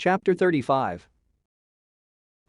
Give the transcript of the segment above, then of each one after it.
Chapter 35.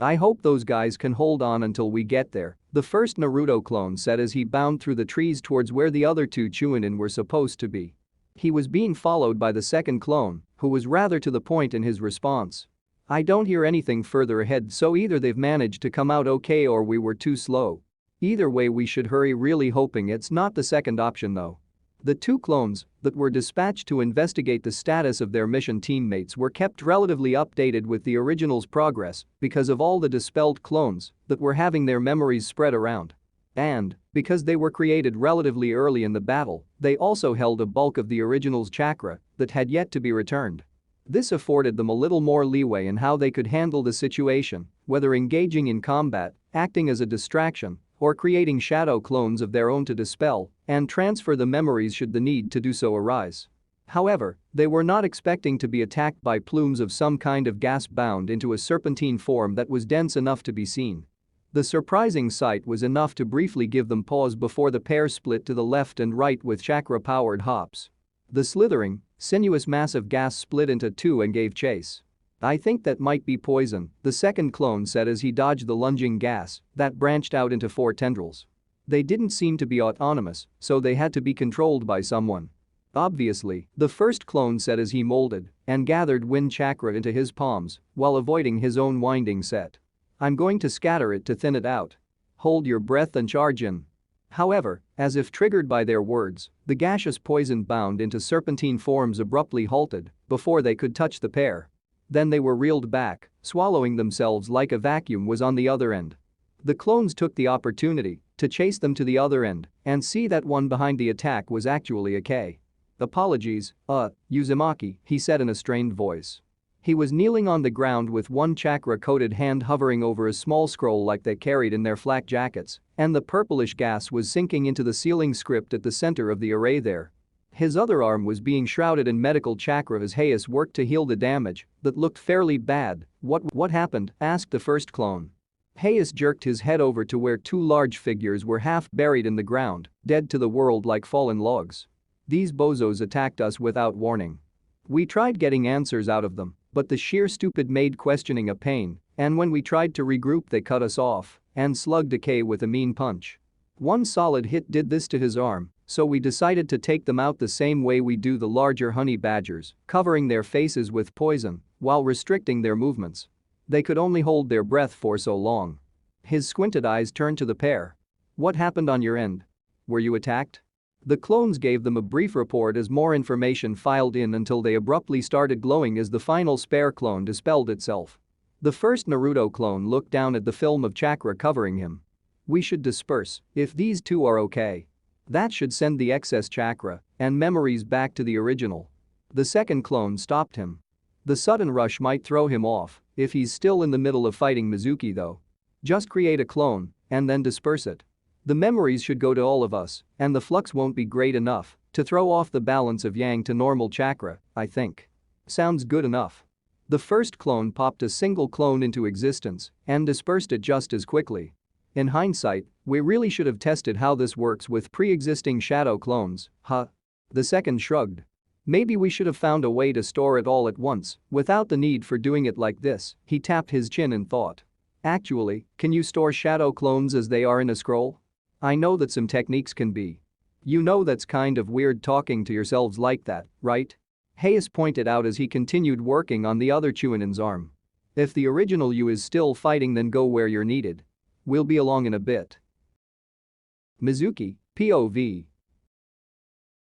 I hope those guys can hold on until we get there, the first Naruto clone said as he bounded through the trees towards where the other two Chunin were supposed to be. He was being followed by the second clone, who was rather to the point in his response. I don't hear anything further ahead, so either they've managed to come out okay or we were too slow. Either way we should hurry, really hoping it's not the second option though. The two clones that were dispatched to investigate the status of their mission teammates were kept relatively updated with the original's progress because of all the dispelled clones that were having their memories spread around. And, because they were created relatively early in the battle, they also held a bulk of the original's chakra that had yet to be returned. This afforded them a little more leeway in how they could handle the situation, whether engaging in combat, acting as a distraction, or creating shadow clones of their own to dispel and transfer the memories should the need to do so arise. However, they were not expecting to be attacked by plumes of some kind of gas bound into a serpentine form that was dense enough to be seen. The surprising sight was enough to briefly give them pause before the pair split to the left and right with chakra-powered hops. The slithering, sinuous mass of gas split into two and gave chase. I think that might be poison, the second clone said as he dodged the lunging gas that branched out into four tendrils. They didn't seem to be autonomous, so they had to be controlled by someone. Obviously, the first clone said as he molded and gathered wind chakra into his palms while avoiding his own winding set. I'm going to scatter it to thin it out. Hold your breath and charge in. However, as if triggered by their words, the gaseous poison bound into serpentine forms abruptly halted before they could touch the pair. Then they were reeled back, swallowing themselves like a vacuum was on the other end. The clones took the opportunity to chase them to the other end and see that one behind the attack was actually a K. Apologies, Uzumaki, he said in a strained voice. He was kneeling on the ground with one chakra-coated hand hovering over a small scroll like they carried in their flak jackets, and the purplish gas was sinking into the ceiling script at the center of the array there. His other arm was being shrouded in medical chakra as Hayes worked to heal the damage that looked fairly bad. What happened? Asked the first clone. Hayes jerked his head over to where two large figures were half buried in the ground, dead to the world like fallen logs. These bozos attacked us without warning. We tried getting answers out of them, but the sheer stupid made questioning a pain, and when we tried to regroup they cut us off and slugged a K with a mean punch. One solid hit did this to his arm, so we decided to take them out the same way we do the larger honey badgers, covering their faces with poison while restricting their movements. They could only hold their breath for so long. His squinted eyes turned to the pair. What happened on your end? Were you attacked? The clones gave them a brief report as more information filed in until they abruptly started glowing as the final spare clone dispelled itself. The first Naruto clone looked down at the film of chakra covering him. We should disperse if these two are okay. That should send the excess chakra and memories back to the original. The second clone stopped him. The sudden rush might throw him off if he's still in the middle of fighting Mizuki though. Just create a clone and then disperse it. The memories should go to all of us, and the flux won't be great enough to throw off the balance of yang to normal chakra, I think. Sounds good enough. The first clone popped a single clone into existence and dispersed it just as quickly. In hindsight, we really should have tested how this works with pre-existing shadow clones, huh? The second shrugged. Maybe we should have found a way to store it all at once without the need for doing it like this, he tapped his chin in thought. Actually, can you store shadow clones as they are in a scroll? I know that some techniques can be. You know that's kind of weird talking to yourselves like that, right? Hayes pointed out as he continued working on the other Chunin's arm. If the original you is still fighting then go where you're needed. We'll be along in a bit. Mizuki, POV.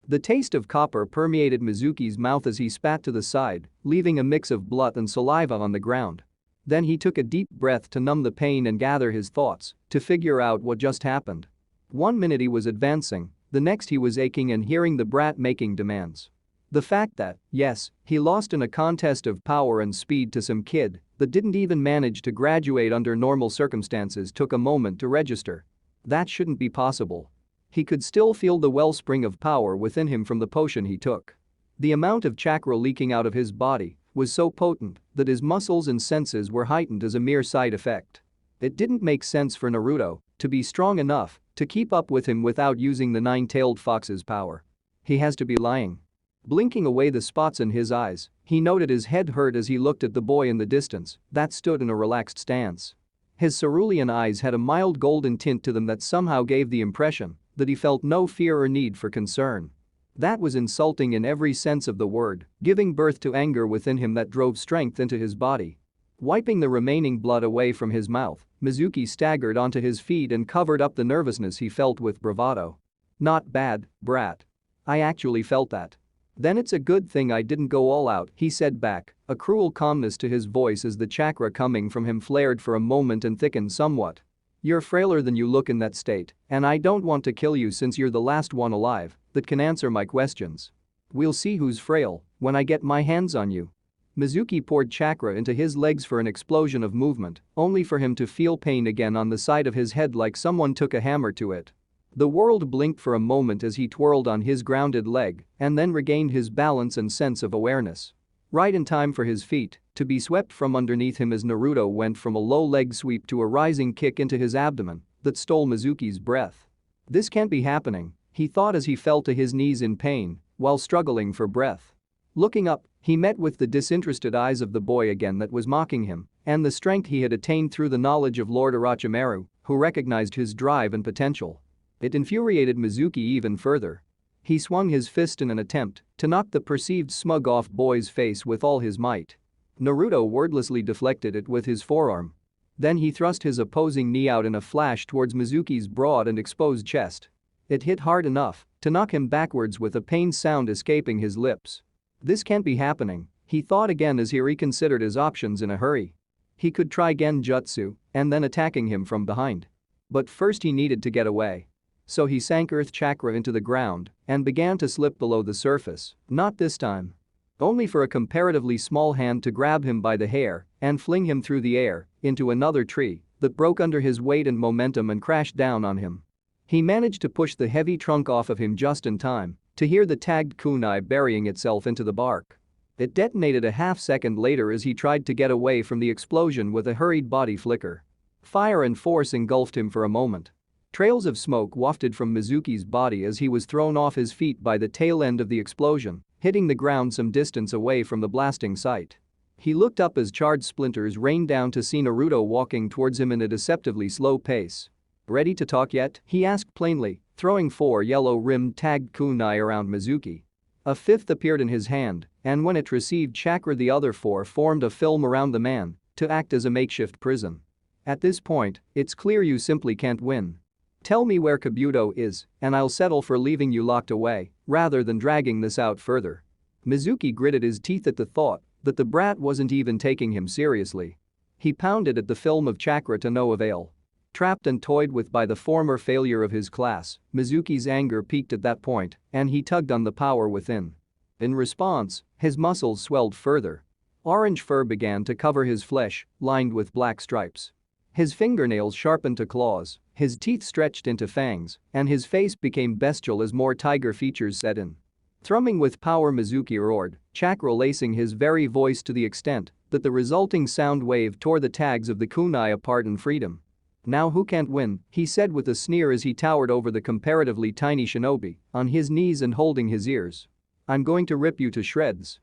The taste of copper permeated Mizuki's mouth as he spat to the side, leaving a mix of blood and saliva on the ground. Then he took a deep breath to numb the pain and gather his thoughts to figure out what just happened. 1 minute he was advancing, the next he was aching and hearing the brat making demands. The fact that, yes, he lost in a contest of power and speed to some kid that didn't even manage to graduate under normal circumstances took a moment to register. That shouldn't be possible. He could still feel the wellspring of power within him from the potion he took. The amount of chakra leaking out of his body was so potent that his muscles and senses were heightened as a mere side effect. It didn't make sense for Naruto to be strong enough to keep up with him without using the nine-tailed fox's power. He has to be lying. Blinking away the spots in his eyes, he noted his head hurt as he looked at the boy in the distance that stood in a relaxed stance. His cerulean eyes had a mild golden tint to them that somehow gave the impression that he felt no fear or need for concern. That was insulting in every sense of the word, giving birth to anger within him that drove strength into his body. Wiping the remaining blood away from his mouth, Mizuki staggered onto his feet and covered up the nervousness he felt with bravado. "Not bad, brat. I actually felt that. Then it's a good thing I didn't go all out," he said back, a cruel calmness to his voice as the chakra coming from him flared for a moment and thickened somewhat. "You're frailer than you look in that state, and I don't want to kill you since you're the last one alive that can answer my questions. We'll see who's frail when I get my hands on you." Mizuki poured chakra into his legs for an explosion of movement, only for him to feel pain again on the side of his head like someone took a hammer to it. The world blinked for a moment as he twirled on his grounded leg and then regained his balance and sense of awareness. Right in time for his feet to be swept from underneath him as Naruto went from a low leg sweep to a rising kick into his abdomen that stole Mizuki's breath. This can't be happening, he thought as he fell to his knees in pain while struggling for breath. Looking up, he met with the disinterested eyes of the boy again that was mocking him and the strength he had attained through the knowledge of Lord Orochimaru, who recognized his drive and potential. It infuriated Mizuki even further. He swung his fist in an attempt to knock the perceived smug off boy's face with all his might. Naruto wordlessly deflected it with his forearm. Then he thrust his opposing knee out in a flash towards Mizuki's broad and exposed chest. It hit hard enough to knock him backwards with a pained sound escaping his lips. This can't be happening, he thought again as he reconsidered his options in a hurry. He could try genjutsu and then attacking him from behind. But first he needed to get away. So he sank earth chakra into the ground and began to slip below the surface, not this time. Only for a comparatively small hand to grab him by the hair and fling him through the air into another tree that broke under his weight and momentum and crashed down on him. He managed to push the heavy trunk off of him just in time to hear the tagged kunai burying itself into the bark. It detonated a half-second later as he tried to get away from the explosion with a hurried body flicker. Fire and force engulfed him for a moment. Trails of smoke wafted from Mizuki's body as he was thrown off his feet by the tail end of the explosion, hitting the ground some distance away from the blasting site. He looked up as charred splinters rained down to see Naruto walking towards him in a deceptively slow pace. "Ready to talk yet?" he asked plainly, throwing 4 yellow-rimmed tagged kunai around Mizuki. A fifth appeared in his hand, and when it received chakra the other 4 formed a film around the man to act as a makeshift prison. "At this point, it's clear you simply can't win. Tell me where Kabuto is, and I'll settle for leaving you locked away, rather than dragging this out further." Mizuki gritted his teeth at the thought that the brat wasn't even taking him seriously. He pounded at the film of chakra to no avail. Trapped and toyed with by the former failure of his class, Mizuki's anger peaked at that point, and he tugged on the power within. In response, his muscles swelled further. Orange fur began to cover his flesh, lined with black stripes. His fingernails sharpened to claws, his teeth stretched into fangs, and his face became bestial as more tiger features set in. Thrumming with power, Mizuki roared, chakra lacing his very voice to the extent that the resulting sound wave tore the tags of the kunai apart in freedom. "Now who can't win?" he said with a sneer as he towered over the comparatively tiny shinobi, on his knees and holding his ears. "I'm going to rip you to shreds."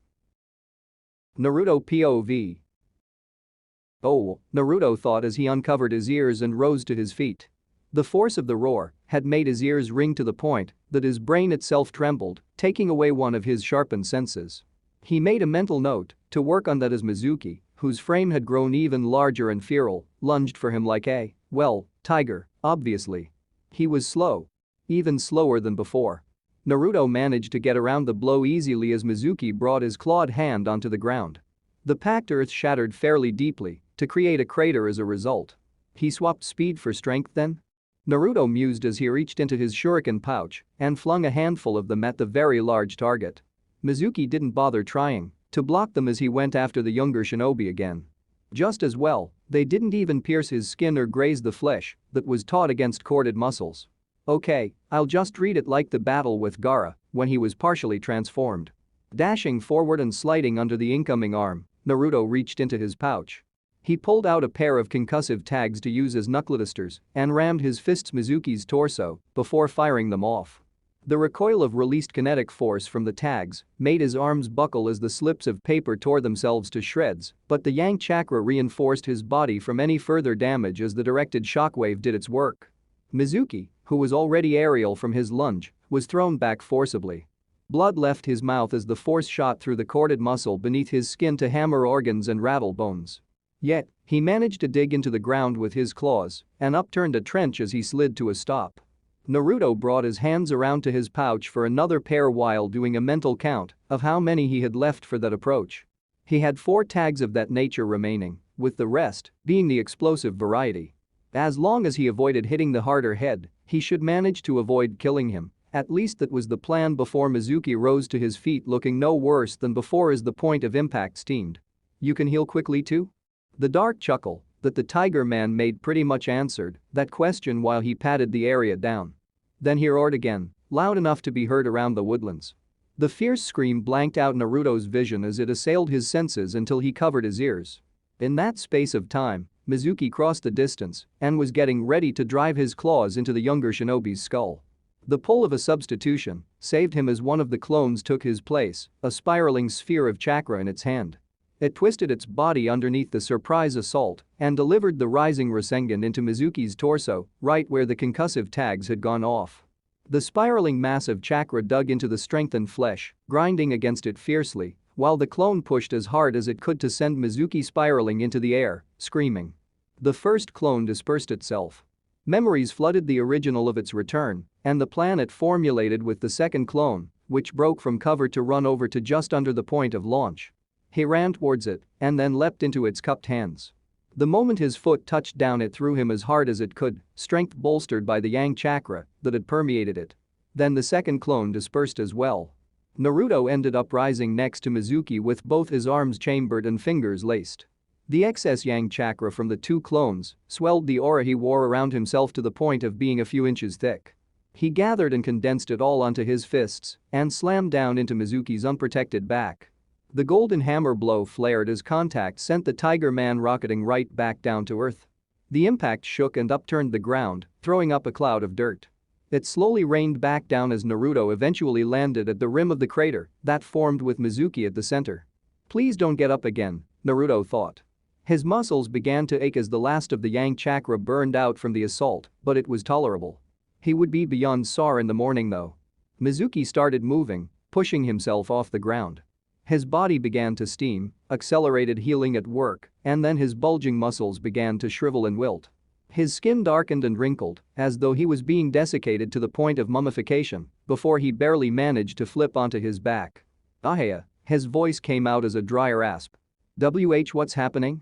Naruto POV. "Oh," Naruto thought as he uncovered his ears and rose to his feet. The force of the roar had made his ears ring to the point that his brain itself trembled, taking away one of his sharpened senses. He made a mental note to work on that as Mizuki, whose frame had grown even larger and feral, lunged for him like a, well, tiger, obviously. He was slow. Even slower than before. Naruto managed to get around the blow easily as Mizuki brought his clawed hand onto the ground. The packed earth shattered fairly deeply to create a crater as a result. He swapped speed for strength then? Naruto mused as he reached into his shuriken pouch and flung a handful of them at the very large target. Mizuki didn't bother trying to block them as he went after the younger shinobi again. Just as well, they didn't even pierce his skin or graze the flesh that was taut against corded muscles. Okay, I'll just treat it like the battle with Gaara when he was partially transformed. Dashing forward and sliding under the incoming arm, Naruto reached into his pouch. He pulled out a pair of concussive tags to use as knuckledusters and rammed his fists Mizuki's torso before firing them off. The recoil of released kinetic force from the tags made his arms buckle as the slips of paper tore themselves to shreds, but the yang chakra reinforced his body from any further damage as the directed shockwave did its work. Mizuki, who was already aerial from his lunge, was thrown back forcibly. Blood left his mouth as the force shot through the corded muscle beneath his skin to hammer organs and rattle bones. Yet, he managed to dig into the ground with his claws and upturned a trench as he slid to a stop. Naruto brought his hands around to his pouch for another pair while doing a mental count of how many he had left for that approach. He had 4 tags of that nature remaining, with the rest being the explosive variety. As long as he avoided hitting the harder head, he should manage to avoid killing him. At least that was the plan before Mizuki rose to his feet looking no worse than before as the point of impact steamed. "You can heal quickly too?" The dark chuckle that the Tiger Man made pretty much answered that question while he patted the area down. Then he roared again, loud enough to be heard around the woodlands. The fierce scream blanked out Naruto's vision as it assailed his senses until he covered his ears. In that space of time, Mizuki crossed the distance and was getting ready to drive his claws into the younger shinobi's skull. The pull of a substitution saved him as one of the clones took his place, a spiraling sphere of chakra in its hand. It twisted its body underneath the surprise assault and delivered the rising Rasengan into Mizuki's torso, right where the concussive tags had gone off. The spiraling mass of chakra dug into the strengthened flesh, grinding against it fiercely, while the clone pushed as hard as it could to send Mizuki spiraling into the air, screaming. The first clone dispersed itself. Memories flooded the original of its return and the plan it formulated with the second clone, which broke from cover to run over to just under the point of launch. He ran towards it and then leapt into its cupped hands. The moment his foot touched down, it threw him as hard as it could, strength bolstered by the yang chakra that had permeated it. Then the second clone dispersed as well. Naruto ended up rising next to Mizuki with both his arms chambered and fingers laced. The excess yang chakra from the 2 clones swelled the aura he wore around himself to the point of being a few inches thick. He gathered and condensed it all onto his fists and slammed down into Mizuki's unprotected back. The golden hammer blow flared as contact sent the Tiger Man rocketing right back down to earth. The impact shook and upturned the ground, throwing up a cloud of dirt. It slowly rained back down as Naruto eventually landed at the rim of the crater that formed with Mizuki at the center. Please don't get up again, Naruto thought. His muscles began to ache as the last of the yang chakra burned out from the assault, but it was tolerable. He would be beyond sore in the morning though. Mizuki started moving, pushing himself off the ground. His body began to steam, accelerated healing at work, and then his bulging muscles began to shrivel and wilt. His skin darkened and wrinkled, as though he was being desiccated to the point of mummification, before he barely managed to flip onto his back. "Ahaya," his voice came out as a dry rasp. What's happening?"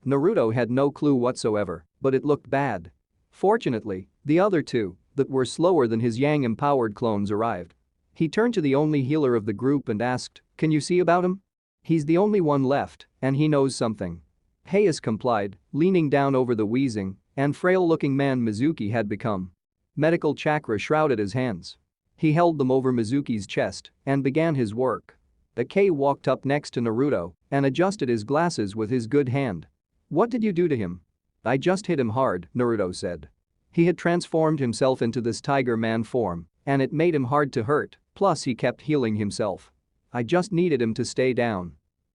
Naruto had no clue whatsoever, but it looked bad. Fortunately, the other 2, that were slower than his yang-empowered clones, arrived. He turned to the only healer of the group and asked, "Can you see about him? He's the only one left, and he knows something." Hayes complied, leaning down over the wheezing and frail-looking man Mizuki had become. Medical chakra shrouded his hands. He held them over Mizuki's chest and began his work. Ike walked up next to Naruto and adjusted his glasses with his good hand. "What did you do to him?" "I just hit him hard," Naruto said. He had transformed himself into this Tiger Man form, and it made him hard to hurt, plus he kept healing himself. "I just needed him to stay down."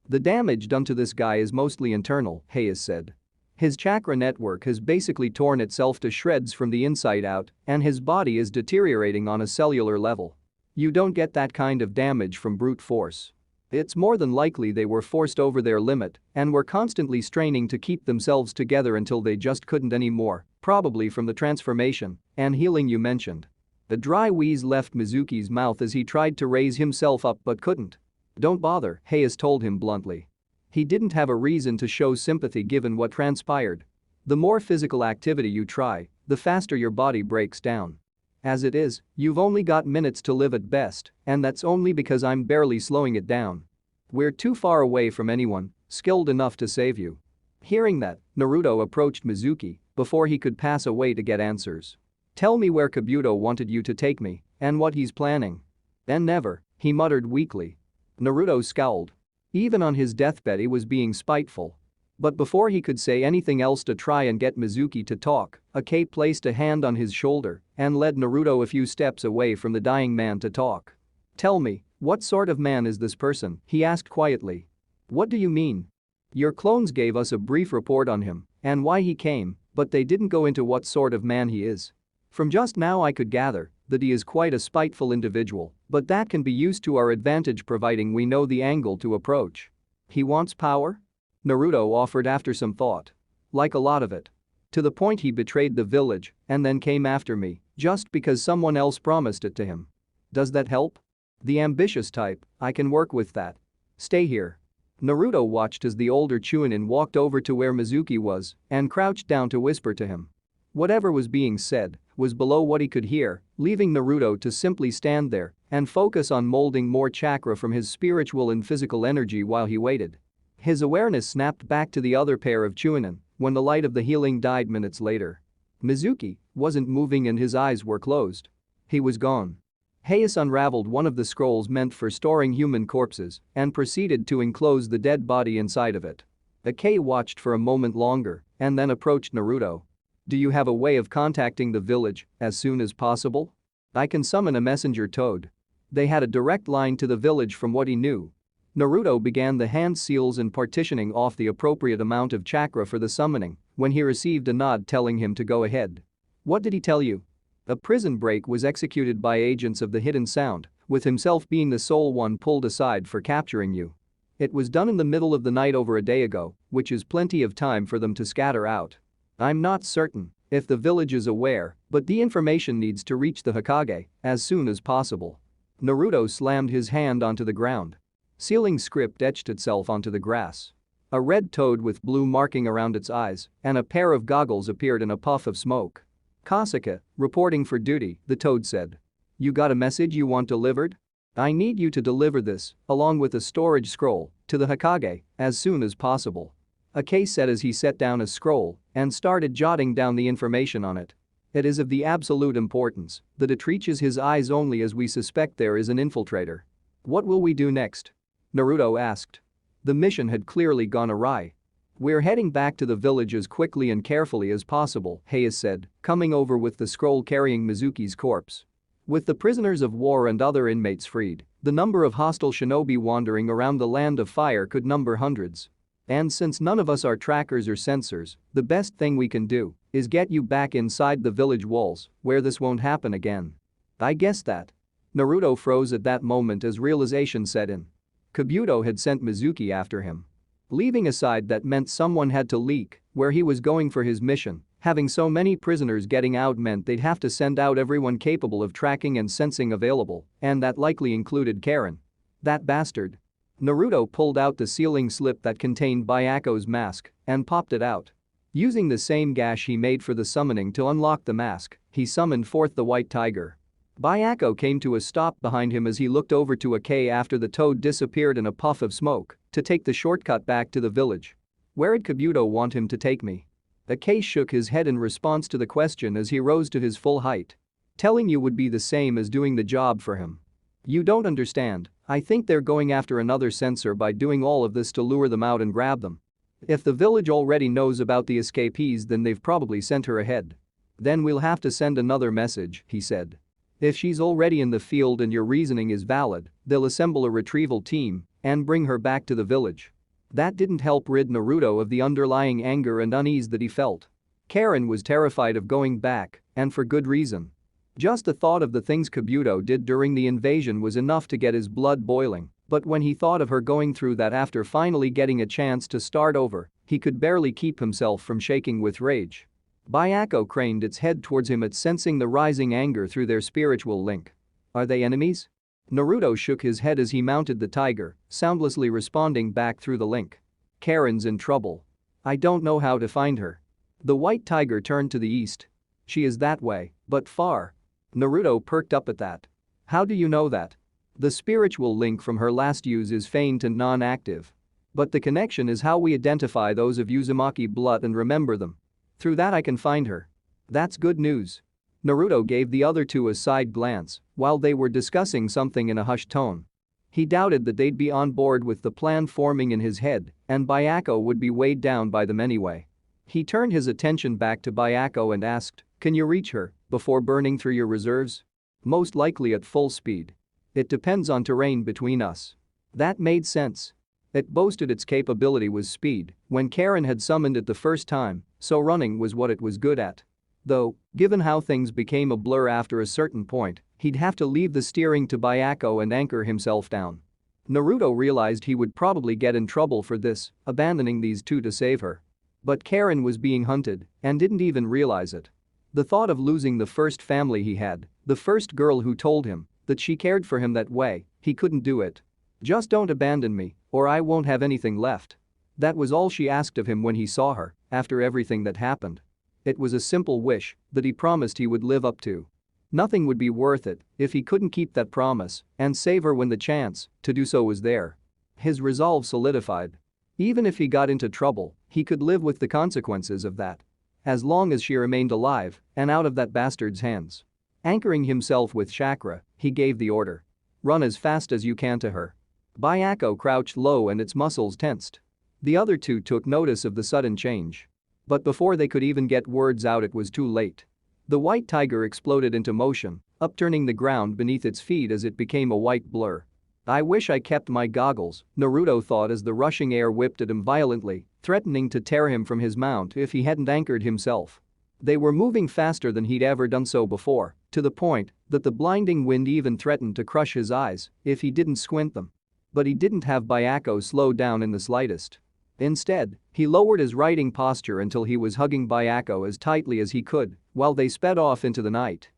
"The damage done to this guy is mostly internal," Hayes said. "His chakra network has basically torn itself to shreds from the inside out, and his body is deteriorating on a cellular level. You don't get that kind of damage from brute force. It's more than likely they were forced over their limit and were constantly straining to keep themselves together until they just couldn't anymore, probably from the transformation and healing you mentioned." A dry wheeze left Mizuki's mouth as he tried to raise himself up but couldn't. "Don't bother," Hayes told him bluntly. He didn't have a reason to show sympathy given what transpired. The more physical activity you try, the faster your body breaks down. As it is, you've only got minutes to live at best, and that's only because I'm barely slowing it down. We're too far away from anyone skilled enough to save you." Hearing that, Naruto approached Mizuki before he could pass away to get answers. "Tell me where Kabuto wanted you to take me and what he's planning." "And never," he muttered weakly. Naruto scowled. Even on his deathbed he was being spiteful. But before he could say anything else to try and get Mizuki to talk, Ake placed a hand on his shoulder and led Naruto a few steps away from the dying man to talk. "Tell me, what sort of man is this person?" he asked quietly. "What do you mean?" "Your clones gave us a brief report on him and why he came, but they didn't go into what sort of man he is. From just now I could gather that he is quite a spiteful individual, but that can be used to our advantage providing we know the angle to approach." "He wants power?" Naruto offered after some thought. "Like a lot of it. To the point he betrayed the village and then came after me just because someone else promised it to him. Does that help?" "The ambitious type, I can work with that. Stay here." Naruto watched as the older Chunin walked over to where Mizuki was and crouched down to whisper to him. Whatever was being said was below what he could hear, leaving Naruto to simply stand there and focus on molding more chakra from his spiritual and physical energy while he waited. His awareness snapped back to the other pair of Chunin when the light of the healing died minutes later. Mizuki wasn't moving and his eyes were closed. He was gone. Hayes unraveled one of the scrolls meant for storing human corpses and proceeded to enclose the dead body inside of it. Ake watched for a moment longer and then approached Naruto. "Do you have a way of contacting the village as soon as possible? I can summon a messenger toad." They had a direct line to the village from what he knew. Naruto began the hand seals and partitioning off the appropriate amount of chakra for the summoning when he received a nod telling him to go ahead. "What did he tell you?" "A prison break was executed by agents of the Hidden Sound, with himself being the sole one pulled aside for capturing you. It was done in the middle of the night over a day ago, which is plenty of time for them to scatter out. I'm not certain if the village is aware, but the information needs to reach the Hokage as soon as possible." Naruto slammed his hand onto the ground. Sealing script etched itself onto the grass. A red toad with blue marking around its eyes and a pair of goggles appeared in a puff of smoke. "Kasuga, reporting for duty," the toad said. "You got a message you want delivered? I need you to deliver this, along with a storage scroll, to the Hokage as soon as possible." Ake said as he set down a scroll and started jotting down the information on it. "It is of the absolute importance that it reaches his eyes only as we suspect there is an infiltrator." "What will we do next?" Naruto asked. The mission had clearly gone awry. "We're heading back to the village as quickly and carefully as possible," Hayes said, coming over with the scroll carrying Mizuki's corpse. "With the prisoners of war and other inmates freed, the number of hostile shinobi wandering around the land of fire could number hundreds. And since none of us are trackers or sensors, the best thing we can do is get you back inside the village walls where this won't happen again." "I guess that." Naruto froze at that moment as realization set in. Kabuto had sent Mizuki after him. Leaving aside that meant someone had to leak where he was going for his mission, having so many prisoners getting out meant they'd have to send out everyone capable of tracking and sensing available, and that likely included Karen. That bastard. Naruto pulled out the sealing slip that contained Byaku's mask and popped it out. Using the same gash he made for the summoning to unlock the mask, he summoned forth the white tiger. Byaku came to a stop behind him as he looked over to Ake after the toad disappeared in a puff of smoke to take the shortcut back to the village. "Where'd Kabuto want him to take me?" Ake shook his head in response to the question as he rose to his full height. "Telling you would be the same as doing the job for him. You don't understand, I think they're going after another censor by doing all of this to lure them out and grab them. If the village already knows about the escapees then they've probably sent her ahead. Then we'll have to send another message," he said. "If she's already in the field and your reasoning is valid, they'll assemble a retrieval team and bring her back to the village." That didn't help rid Naruto of the underlying anger and unease that he felt. Karen was terrified of going back, and for good reason. Just the thought of the things Kabuto did during the invasion was enough to get his blood boiling, but when he thought of her going through that after finally getting a chance to start over, he could barely keep himself from shaking with rage. Byaku craned its head towards him at sensing the rising anger through their spiritual link. "Are they enemies?" Naruto shook his head as he mounted the tiger, soundlessly responding back through the link. "Karen's in trouble. I don't know how to find her." The white tiger turned to the east. "She is that way, but far." Naruto perked up at that. "How do you know that?" "The spiritual link from her last use is faint and non-active. But the connection is how we identify those of Uzumaki blood and remember them. Through that I can find her." "That's good news." Naruto gave the other two a side glance while they were discussing something in a hushed tone. He doubted that they'd be on board with the plan forming in his head, and Bayako would be weighed down by them anyway. He turned his attention back to Bayako and asked, "Can you reach her before burning through your reserves?" "Most likely at full speed. It depends on terrain between us." That made sense. It boasted its capability was speed when Karen had summoned it the first time, so running was what it was good at. Though, given how things became a blur after a certain point, he'd have to leave the steering to Bayako and anchor himself down. Naruto realized he would probably get in trouble for this, abandoning these two to save her. But Karen was being hunted and didn't even realize it. The thought of losing the first family he had, the first girl who told him that she cared for him that way, he couldn't do it. "Just don't abandon me, or I won't have anything left." That was all she asked of him when he saw her, after everything that happened. It was a simple wish that he promised he would live up to. Nothing would be worth it if he couldn't keep that promise and save her when the chance to do so was there. His resolve solidified. Even if he got into trouble, he could live with the consequences of that. As long as she remained alive and out of that bastard's hands. Anchoring himself with chakra, he gave the order. "Run as fast as you can to her." Bayako crouched low and its muscles tensed. The other two took notice of the sudden change. But before they could even get words out, it was too late. The white tiger exploded into motion, upturning the ground beneath its feet as it became a white blur. "I wish I kept my goggles," Naruto thought as the rushing air whipped at him violently, threatening to tear him from his mount if he hadn't anchored himself. They were moving faster than he'd ever done so before, to the point that the blinding wind even threatened to crush his eyes if he didn't squint them. But he didn't have Bayako slow down in the slightest. Instead, he lowered his riding posture until he was hugging Bayako as tightly as he could while they sped off into the night.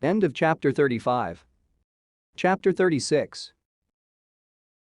End of chapter 35. Chapter 36.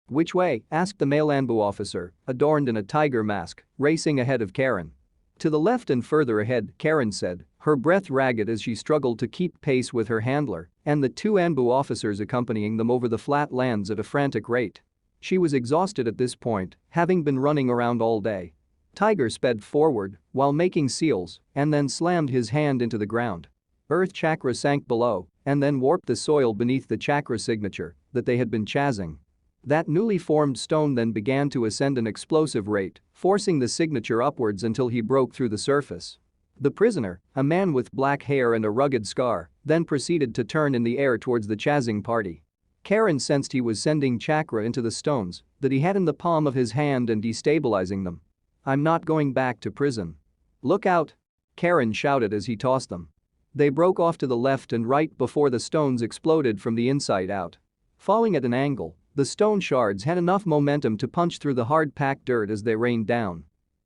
"Which way?" asked the male Anbu officer, adorned in a tiger mask, racing ahead of Karen. "To the left and further ahead," Karen said, her breath ragged as she struggled to keep pace with her handler and the two Anbu officers accompanying them over the flat lands at a frantic rate. She was exhausted at this point, having been running around all day. Tiger sped forward while making seals and then slammed his hand into the ground. Earth chakra sank below and then warped the soil beneath the chakra signature that they had been chasing. That newly formed stone then began to ascend an explosive rate, forcing the signature upwards until he broke through the surface. The prisoner, a man with black hair and a rugged scar, then proceeded to turn in the air towards the chasing party. Karen sensed he was sending chakra into the stones that he had in the palm of his hand and destabilizing them. "I'm not going back to prison." "Look out!" Karen shouted as he tossed them. They broke off to the left and right before the stones exploded from the inside out. Falling at an angle, the stone shards had enough momentum to punch through the hard-packed dirt as they rained down.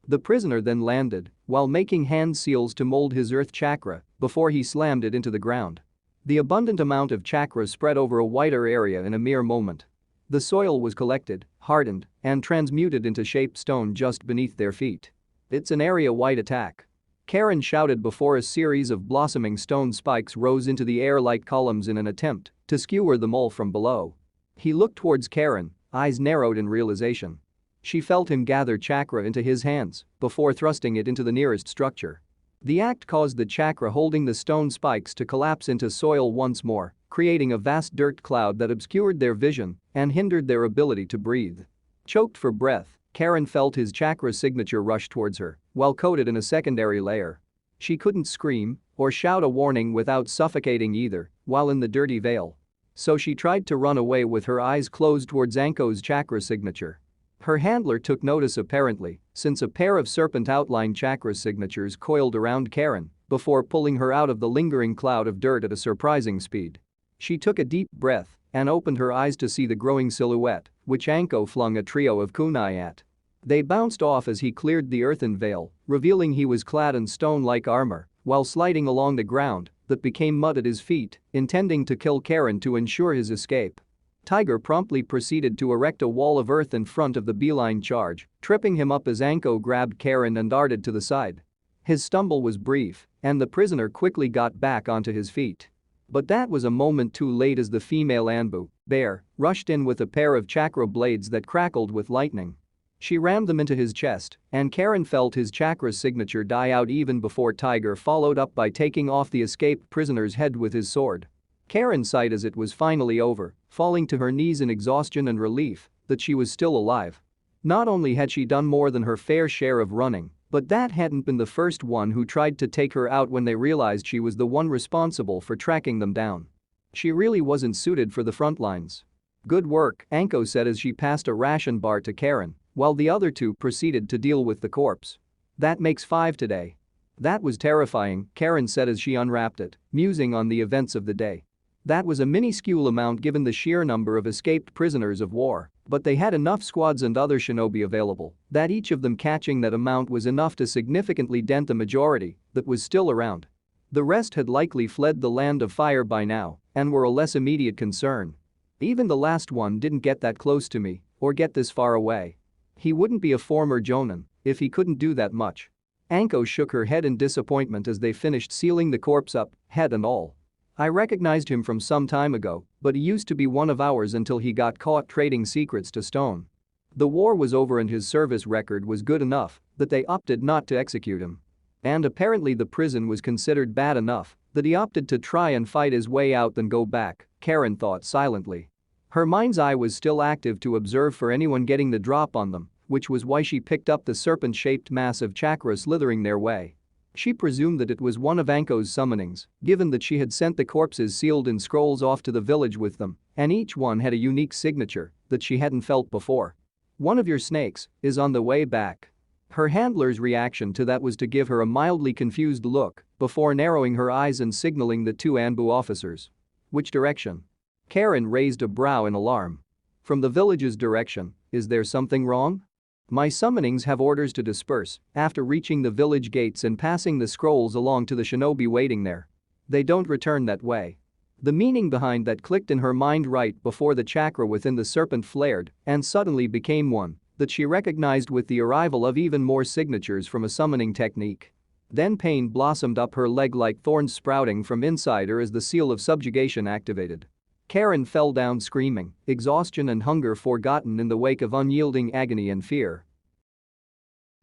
The prisoner then landed while making hand seals to mold his earth chakra before he slammed it into the ground. The abundant amount of chakra spread over a wider area in a mere moment. The soil was collected, hardened, and transmuted into shaped stone just beneath their feet. "It's an area-wide attack," Karen shouted before a series of blossoming stone spikes rose into the air like columns in an attempt to skewer them all from below. He looked towards Karen, eyes narrowed in realization. She felt him gather chakra into his hands before thrusting it into the nearest structure. The act caused the chakra holding the stone spikes to collapse into soil once more, creating a vast dirt cloud that obscured their vision and hindered their ability to breathe. Choked for breath, Karen felt his chakra signature rush towards her, while coated in a secondary layer. She couldn't scream or shout a warning without suffocating either while in the dirty veil. So she tried to run away with her eyes closed towards Anko's chakra signature. Her handler took notice apparently, since a pair of serpent outline chakra signatures coiled around Karen before pulling her out of the lingering cloud of dirt at a surprising speed. She took a deep breath and opened her eyes to see the growing silhouette, which Anko flung a trio of kunai at. They bounced off as he cleared the earthen veil, revealing he was clad in stone-like armor while sliding along the ground that became mud at his feet, intending to kill Karen to ensure his escape. Tiger promptly proceeded to erect a wall of earth in front of the beeline charge, tripping him up as Anko grabbed Karen and darted to the side. His stumble was brief, and the prisoner quickly got back onto his feet. But that was a moment too late as the female Anbu, Bear, rushed in with a pair of chakra blades that crackled with lightning. She rammed them into his chest, and Karen felt his chakra signature die out even before Tiger followed up by taking off the escaped prisoner's head with his sword. Karen sighed as it was finally over, falling to her knees in exhaustion and relief that she was still alive. Not only had she done more than her fair share of running, but that hadn't been the first one who tried to take her out when they realized she was the one responsible for tracking them down. She really wasn't suited for the front lines. "Good work," Anko said as she passed a ration bar to Karen, while the other two proceeded to deal with the corpse. "That makes 5 today." "That was terrifying," Karen said as she unwrapped it, musing on the events of the day. That was a minuscule amount given the sheer number of escaped prisoners of war, but they had enough squads and other shinobi available that each of them catching that amount was enough to significantly dent the majority that was still around. The rest had likely fled the land of fire by now and were a less immediate concern. "Even the last one didn't get that close to me or get this far away. He wouldn't be a former Jonin if he couldn't do that much." Anko shook her head in disappointment as they finished sealing the corpse up, head and all. "I recognized him from some time ago, but he used to be one of ours until he got caught trading secrets to Stone. The war was over and his service record was good enough that they opted not to execute him. And apparently the prison was considered bad enough that he opted to try and fight his way out than go back," Karen thought silently. Her mind's eye was still active to observe for anyone getting the drop on them, which was why she picked up the serpent-shaped mass of chakra slithering their way. She presumed that it was one of Anko's summonings, given that she had sent the corpses sealed in scrolls off to the village with them, and each one had a unique signature that she hadn't felt before. "One of your snakes is on the way back." Her handler's reaction to that was to give her a mildly confused look before narrowing her eyes and signaling the two Anbu officers. "Which direction?" Karen raised a brow in alarm. "From the village's direction. Is there something wrong?" "My summonings have orders to disperse after reaching the village gates and passing the scrolls along to the shinobi waiting there. They don't return that way." The meaning behind that clicked in her mind right before the chakra within the serpent flared and suddenly became one that she recognized with the arrival of even more signatures from a summoning technique. Then pain blossomed up her leg like thorns sprouting from inside her as the seal of subjugation activated. Karen fell down screaming, exhaustion and hunger forgotten in the wake of unyielding agony and fear.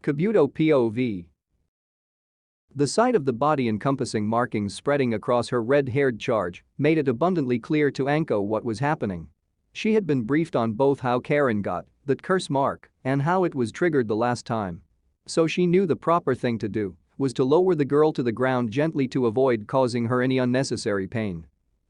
Kabuto POV. The sight of the body-encompassing markings spreading across her red-haired charge made it abundantly clear to Anko what was happening. She had been briefed on both how Karen got that curse mark and how it was triggered the last time. So she knew the proper thing to do was to lower the girl to the ground gently to avoid causing her any unnecessary pain.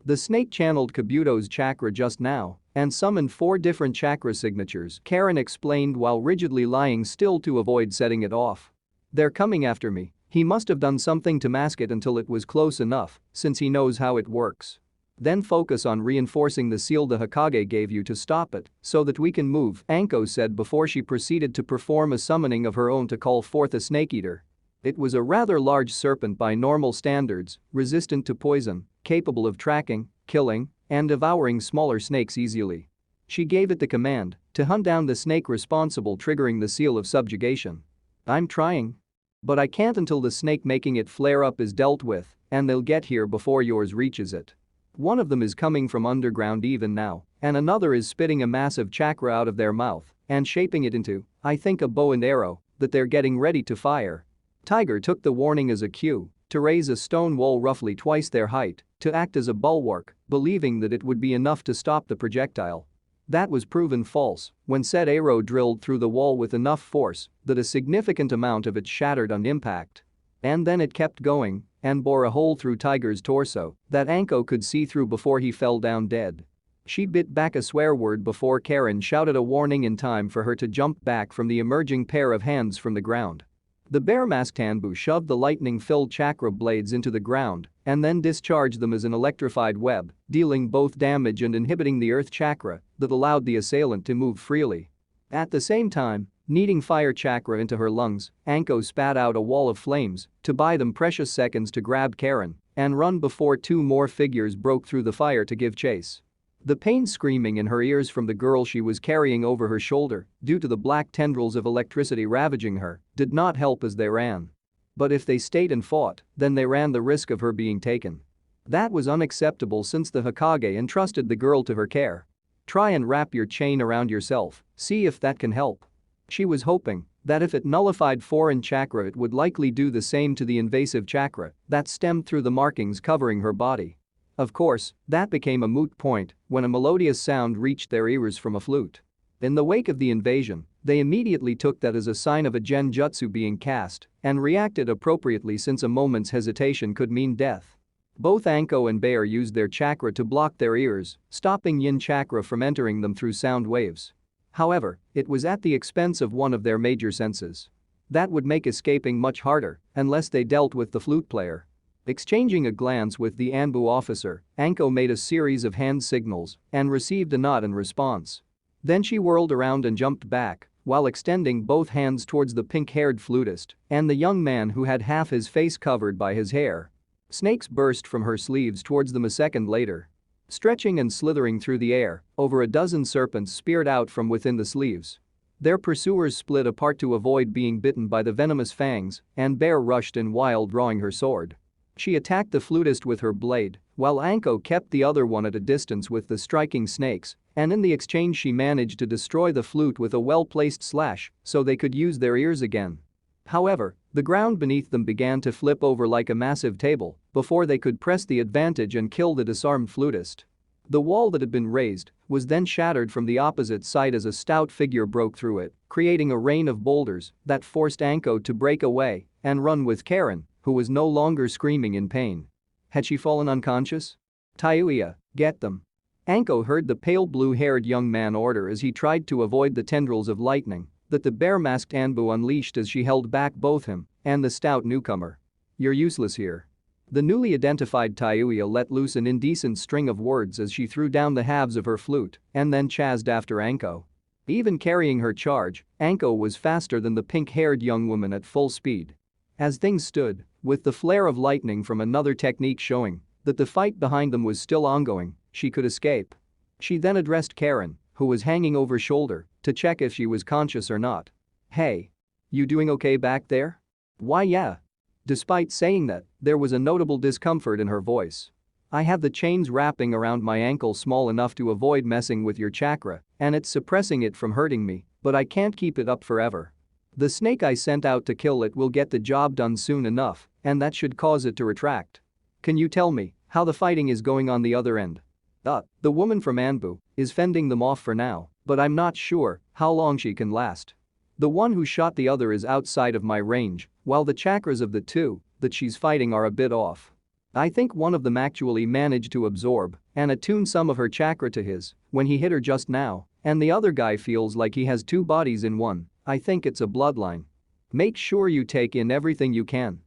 The snake channeled Kabuto's chakra just now and summoned 4 different chakra signatures, Karen explained while rigidly lying still to avoid setting it off. "They're coming after me. He must have done something to mask it until it was close enough, since he knows how it works. Then focus on reinforcing the seal the Hokage gave you to stop it so that we can move," Anko said before she proceeded to perform a summoning of her own to call forth a snake eater. It was a rather large serpent by normal standards, resistant to poison, capable of tracking, killing, and devouring smaller snakes easily. She gave it the command to hunt down the snake responsible triggering the seal of subjugation. "I'm trying. But I can't until the snake making it flare up is dealt with, and they'll get here before yours reaches it. One of them is coming from underground even now, and another is spitting a massive chakra out of their mouth and shaping it into, I think, a bow and arrow that they're getting ready to fire." Tiger took the warning as a cue to raise a stone wall roughly twice their height to act as a bulwark, believing that it would be enough to stop the projectile. That was proven false when said arrow drilled through the wall with enough force that a significant amount of it shattered on impact. And then it kept going and bore a hole through Tiger's torso that Anko could see through before he fell down dead. She bit back a swear word before Karen shouted a warning in time for her to jump back from the emerging pair of hands from the ground. The bare-masked Anbu shoved the lightning-filled chakra blades into the ground and then discharged them as an electrified web, dealing both damage and inhibiting the earth chakra that allowed the assailant to move freely. At the same time, needing fire chakra into her lungs, Anko spat out a wall of flames to buy them precious seconds to grab Karen and run before 2 more figures broke through the fire to give chase. The pain screaming in her ears from the girl she was carrying over her shoulder due to the black tendrils of electricity ravaging her did not help as they ran. But if they stayed and fought, then they ran the risk of her being taken. That was unacceptable since the Hokage entrusted the girl to her care. "Try and wrap your chain around yourself, see if that can help." She was hoping that if it nullified foreign chakra it would likely do the same to the invasive chakra that stemmed through the markings covering her body. Of course, that became a moot point when a melodious sound reached their ears from a flute. In the wake of the invasion, they immediately took that as a sign of a genjutsu being cast and reacted appropriately since a moment's hesitation could mean death. Both Anko and Bear used their chakra to block their ears, stopping yin chakra from entering them through sound waves. However, it was at the expense of one of their major senses. That would make escaping much harder unless they dealt with the flute player. Exchanging a glance with the Anbu officer, Anko made a series of hand signals and received a nod in response. Then she whirled around and jumped back while extending both hands towards the pink-haired flutist and the young man who had half his face covered by his hair. Snakes burst from her sleeves towards them a second later. Stretching and slithering through the air, over a dozen serpents speared out from within the sleeves. Their pursuers split apart to avoid being bitten by the venomous fangs, and Bear rushed in while drawing her sword. She attacked the flutist with her blade, while Anko kept the other one at a distance with the striking snakes, and in the exchange she managed to destroy the flute with a well-placed slash so they could use their ears again. However, the ground beneath them began to flip over like a massive table before they could press the advantage and kill the disarmed flutist. The wall that had been raised was then shattered from the opposite side as a stout figure broke through it, creating a rain of boulders that forced Anko to break away and run with Karen, who was no longer screaming in pain. Had she fallen unconscious? Tayuya, get them. Anko heard the pale blue-haired young man order as he tried to avoid the tendrils of lightning that the bear-masked Anbu unleashed as she held back both him and the stout newcomer. You're useless here. The newly identified Tayuya let loose an indecent string of words as she threw down the halves of her flute and then chased after Anko. Even carrying her charge, Anko was faster than the pink-haired young woman at full speed. As things stood, with the flare of lightning from another technique showing that the fight behind them was still ongoing, she could escape. She then addressed Karen, who was hanging over shoulder, to check if she was conscious or not. Hey. You doing okay back there? Why yeah. Despite saying that, there was a notable discomfort in her voice. I have the chains wrapping around my ankle small enough to avoid messing with your chakra, and it's suppressing it from hurting me, but I can't keep it up forever. The snake I sent out to kill it will get the job done soon enough, and that should cause it to retract. Can you tell me how the fighting is going on the other end? The woman from Anbu is fending them off for now, but I'm not sure how long she can last. The one who shot the other is outside of my range, while the chakras of the two that she's fighting are a bit off. I think one of them actually managed to absorb and attune some of her chakra to his when he hit her just now, and the other guy feels like he has two bodies in one. I think it's a bloodline. Make sure you take in everything you can.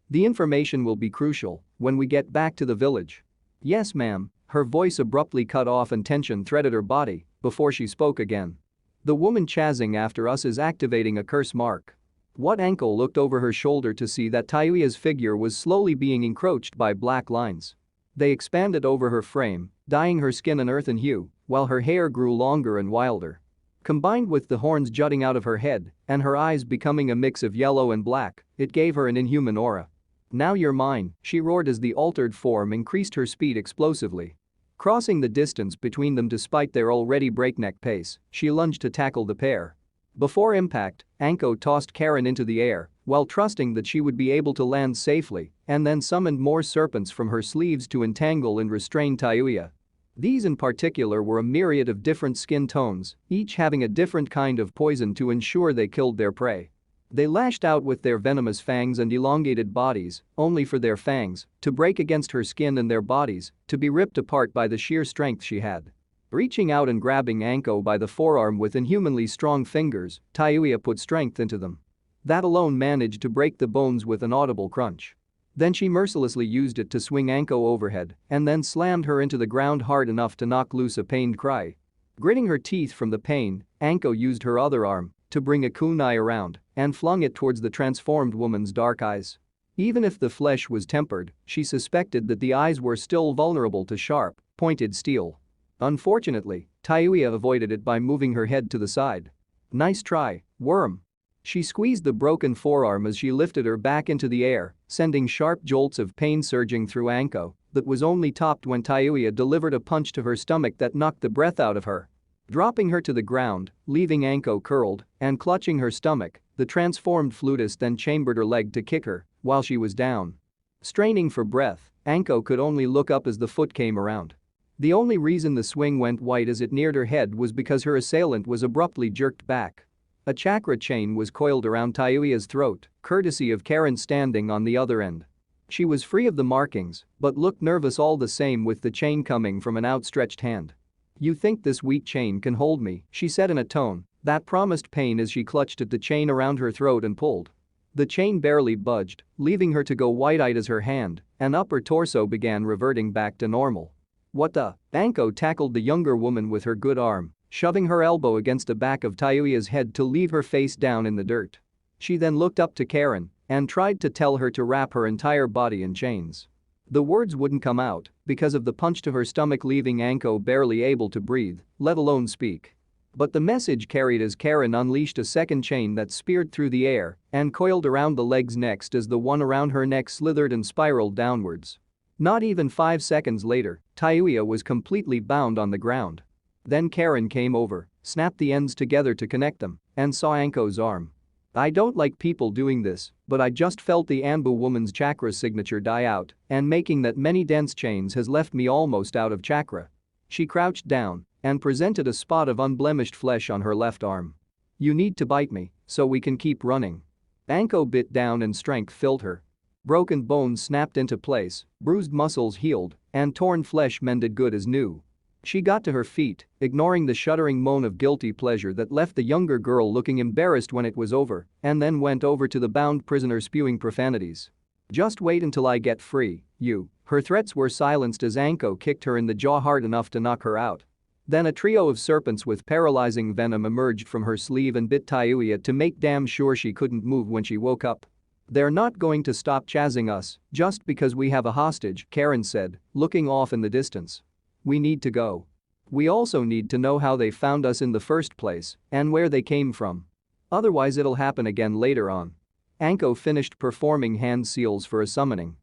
The information will be crucial when we get back to the village. Yes ma'am. Her voice abruptly cut off and tension threaded her body before she spoke again. The woman chasing after us is activating a curse mark. What Anko looked over her shoulder to see that Tayuya's figure was slowly being encroached by black lines. They expanded over her frame, dyeing her skin an earthen hue, while her hair grew longer and wilder. Combined with the horns jutting out of her head and her eyes becoming a mix of yellow and black, it gave her an inhuman aura. Now you're mine, she roared as the altered form increased her speed explosively. Crossing the distance between them despite their already breakneck pace, she lunged to tackle the pair. Before impact, Anko tossed Karen into the air while trusting that she would be able to land safely and then summoned more serpents from her sleeves to entangle and restrain Tayuya. These in particular were a myriad of different skin tones, each having a different kind of poison to ensure they killed their prey. They lashed out with their venomous fangs and elongated bodies, only for their fangs to break against her skin and their bodies to be ripped apart by the sheer strength she had. Reaching out and grabbing Anko by the forearm with inhumanly strong fingers, Tayuya put strength into them. That alone managed to break the bones with an audible crunch. Then she mercilessly used it to swing Anko overhead and then slammed her into the ground hard enough to knock loose a pained cry. Gritting her teeth from the pain, Anko used her other arm to bring a kunai around and flung it towards the transformed woman's dark eyes. Even if the flesh was tempered, she suspected that the eyes were still vulnerable to sharp, pointed steel. Unfortunately, Tayuya avoided it by moving her head to the side. Nice try, worm. She squeezed the broken forearm as she lifted her back into the air, sending sharp jolts of pain surging through Anko that was only topped when Tayuya delivered a punch to her stomach that knocked the breath out of her. Dropping her to the ground, leaving Anko curled and clutching her stomach, the transformed flutist then chambered her leg to kick her while she was down. Straining for breath, Anko could only look up as the foot came around. The only reason the swing went white as it neared her head was because her assailant was abruptly jerked back. A chakra chain was coiled around Taiyuya's throat, courtesy of Karen standing on the other end. She was free of the markings, but looked nervous all the same with the chain coming from an outstretched hand. "You think this weak chain can hold me?" she said in a tone that promised pain as she clutched at the chain around her throat and pulled. The chain barely budged, leaving her to go wide-eyed as her hand and upper torso began reverting back to normal. "What the?" Anko tackled the younger woman with her good arm, shoving her elbow against the back of Taiyuya's head to leave her face down in the dirt. She then looked up to Karen and tried to tell her to wrap her entire body in chains. The words wouldn't come out because of the punch to her stomach, leaving Anko barely able to breathe, let alone speak. But the message carried as Karen unleashed a second chain that speared through the air and coiled around the legs next as the one around her neck slithered and spiraled downwards. Not even 5 seconds later, Taiyuya was completely bound on the ground. Then Karen came over, snapped the ends together to connect them, and saw Anko's arm. "I don't like people doing this, but I just felt the Anbu woman's chakra signature die out, and making that many dense chains has left me almost out of chakra." She crouched down and presented a spot of unblemished flesh on her left arm. "You need to bite me so we can keep running." Anko bit down and strength filled her. Broken bones snapped into place, bruised muscles healed, and torn flesh mended good as new. She got to her feet, ignoring the shuddering moan of guilty pleasure that left the younger girl looking embarrassed when it was over, and then went over to the bound prisoner spewing profanities. "Just wait until I get free, you." Her threats were silenced as Anko kicked her in the jaw hard enough to knock her out. Then a trio of serpents with paralyzing venom emerged from her sleeve and bit Taiyuya to make damn sure she couldn't move when she woke up. "They're not going to stop chasing us just because we have a hostage," Karen said, looking off in the distance. "We need to go. We also need to know how they found us in the first place and where they came from. Otherwise it'll happen again later on." Anko finished performing hand seals for a summoning.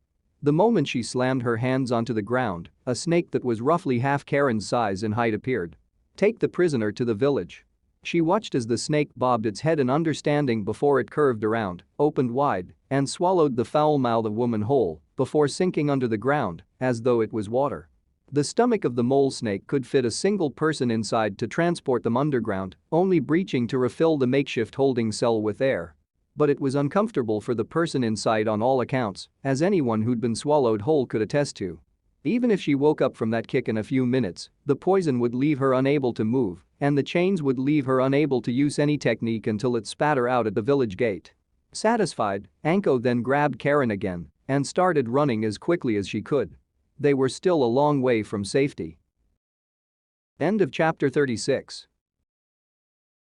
The moment she slammed her hands onto the ground, a snake that was roughly half Karen's size in height appeared. "Take the prisoner to the village." She watched as the snake bobbed its head in understanding before it curved around, opened wide, and swallowed the foul-mouthed woman whole before sinking under the ground as though it was water. The stomach of the mole snake could fit a single person inside to transport them underground, only breaching to refill the makeshift holding cell with air. But it was uncomfortable for the person inside on all accounts, as anyone who'd been swallowed whole could attest to. Even if she woke up from that kick in a few minutes, the poison would leave her unable to move, and the chains would leave her unable to use any technique until it spat her out at the village gate. Satisfied, Anko then grabbed Karen again and started running as quickly as she could. They were still a long way from safety. End of chapter 36.